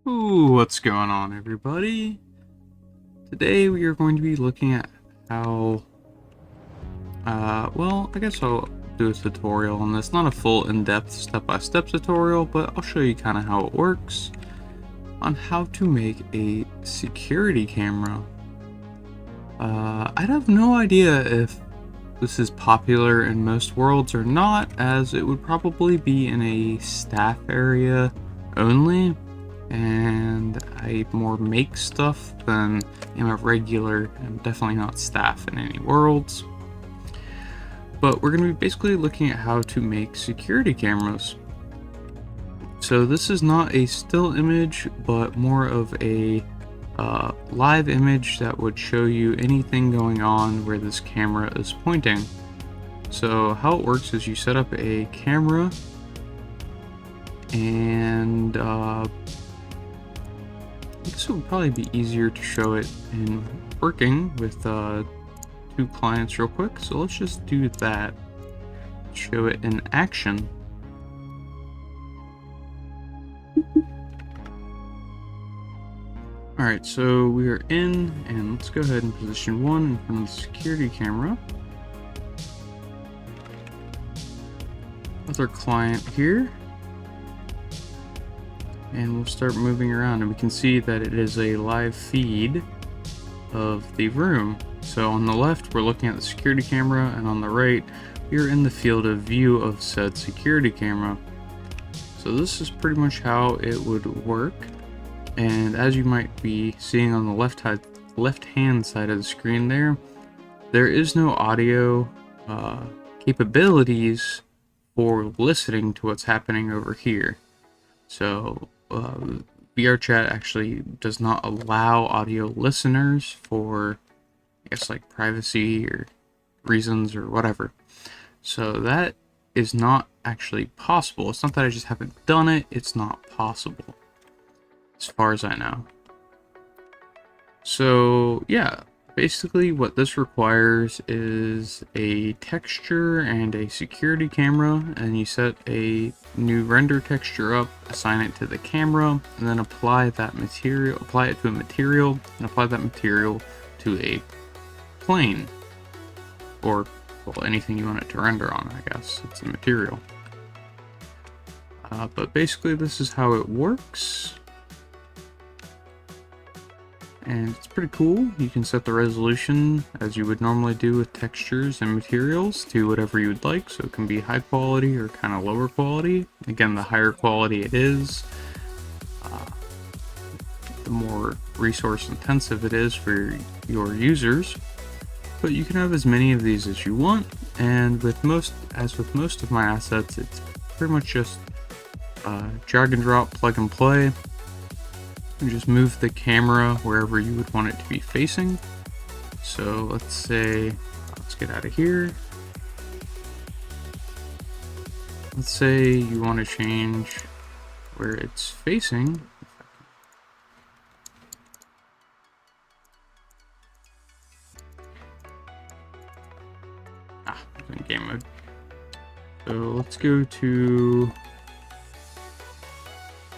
Ooh, what's going on, everybody? Today we are going to be looking at how, I guess I'll do a tutorial on this. Not a full in-depth step-by-step tutorial, but I'll show you kind of how it works on how to make a security camera. I have no idea if this is popular in most worlds or not, as it would probably be in a staff area only. And I more make stuff than am a regular. I'm definitely not staff in any worlds. But we're going to be basically looking at how to make security cameras. So this is not a still image, but more of a live image that would show you anything going on where this camera is pointing. So how it works is you set up a camera and I guess it would probably be easier to show it in working with two clients real quick. So let's just do that. Show it in action. Alright, so we are in, and let's go ahead and position one in front of the security camera. With our client here. And we'll start moving around, and we can see that it is a live feed of the room. So on the left we're looking at the security camera, and on the right we are in the field of view of said security camera. So this is pretty much how it would work, and as you might be seeing on the left hand side of the screen there is no audio capabilities for listening to what's happening over here. So VRChat actually does not allow audio listeners for, I guess, like privacy or reasons or whatever. So that is not actually possible. It's not that I just haven't done it, it's not possible, as far as I know. So yeah, basically what this requires is a texture and a security camera, and you set a new render texture up, assign it to the camera, and then apply it to a material, and apply that material to a plane, or well, anything you want it to render on. I guess it's a material. But basically this is how it works. And it's pretty cool. You can set the resolution as you would normally do with textures and materials to whatever you would like, so it can be high quality or kind of lower quality. Again, the higher quality it is, the more resource intensive it is for your users. But you can have as many of these as you want, and with most of my assets, it's pretty much just drag and drop, plug and play. And just move the camera wherever you would want it to be facing. So let's get out of here. Let's say you want to change where it's facing. It's in game mode. So let's go to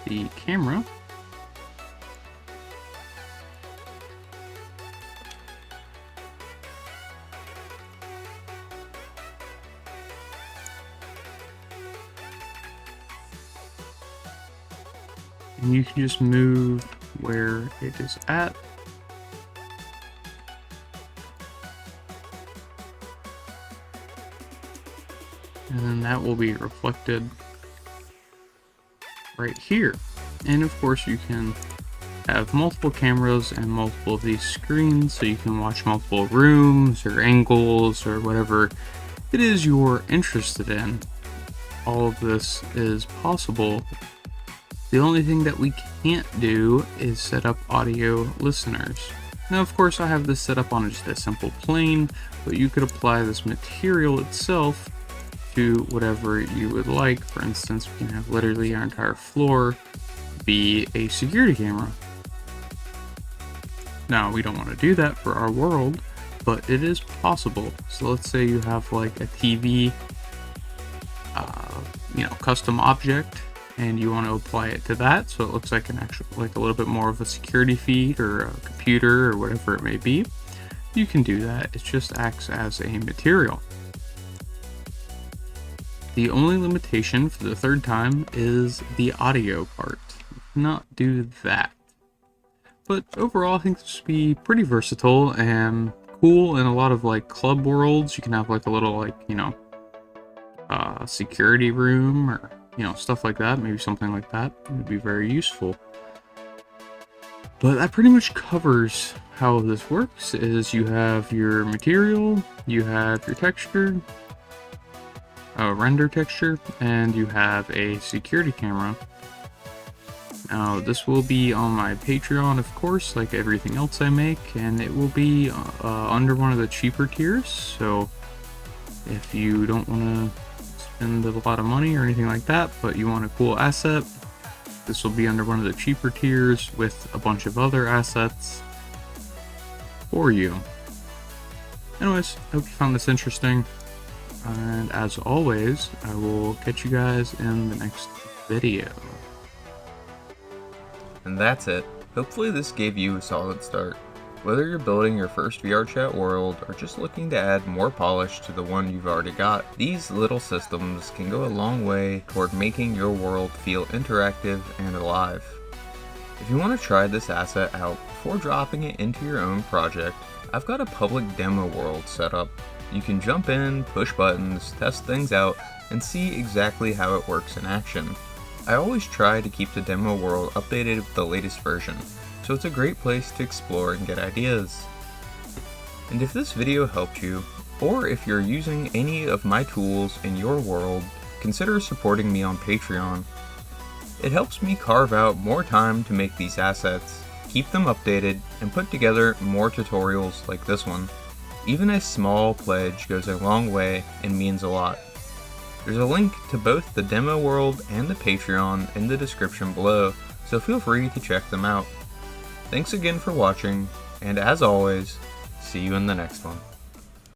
the camera. And you can just move where it is at. And then that will be reflected right here. And of course you can have multiple cameras and multiple of these screens, so you can watch multiple rooms or angles or whatever it is you're interested in. All of this is possible. The only thing that we can't do is set up audio listeners. Now, of course, I have this set up on just a simple plane, but you could apply this material itself to whatever you would like. For instance, we can have literally our entire floor be a security camera. Now, we don't want to do that for our world, but it is possible. So let's say you have like a TV, custom object and you want to apply it to that so it looks like an actual, like a little bit more of a security feed or a computer or whatever it may be, you can do that. It just acts as a material. The only limitation for the third time is the audio part. Not do that. But overall, I think this would be pretty versatile and cool in a lot of like club worlds. You can have like a little like, security room or, stuff like that. Maybe something like that would be very useful. But that pretty much covers how this works. Is you have your material, you have your texture, render texture, and you have a security camera. Now, this will be on my Patreon, of course, like everything else I make, and it will be under one of the cheaper tiers. So if you don't want to spend a lot of money or anything like that, but you want a cool asset, this will be under one of the cheaper tiers with a bunch of other assets for you. Anyways, I hope you found this interesting. And as always, I will catch you guys in the next video. And that's it. Hopefully this gave you a solid start. Whether you're building your first VRChat world or just looking to add more polish to the one you've already got, these little systems can go a long way toward making your world feel interactive and alive. If you want to try this asset out before dropping it into your own project, I've got a public demo world set up. You can jump in, push buttons, test things out, and see exactly how it works in action. I always try to keep the demo world updated with the latest version, so it's a great place to explore and get ideas. And if this video helped you, or if you're using any of my tools in your world, consider supporting me on Patreon. It helps me carve out more time to make these assets, keep them updated, and put together more tutorials like this one. Even a small pledge goes a long way and means a lot. There's a link to both the demo world and the Patreon in the description below, so feel free to check them out. Thanks again for watching, and as always, see you in the next one.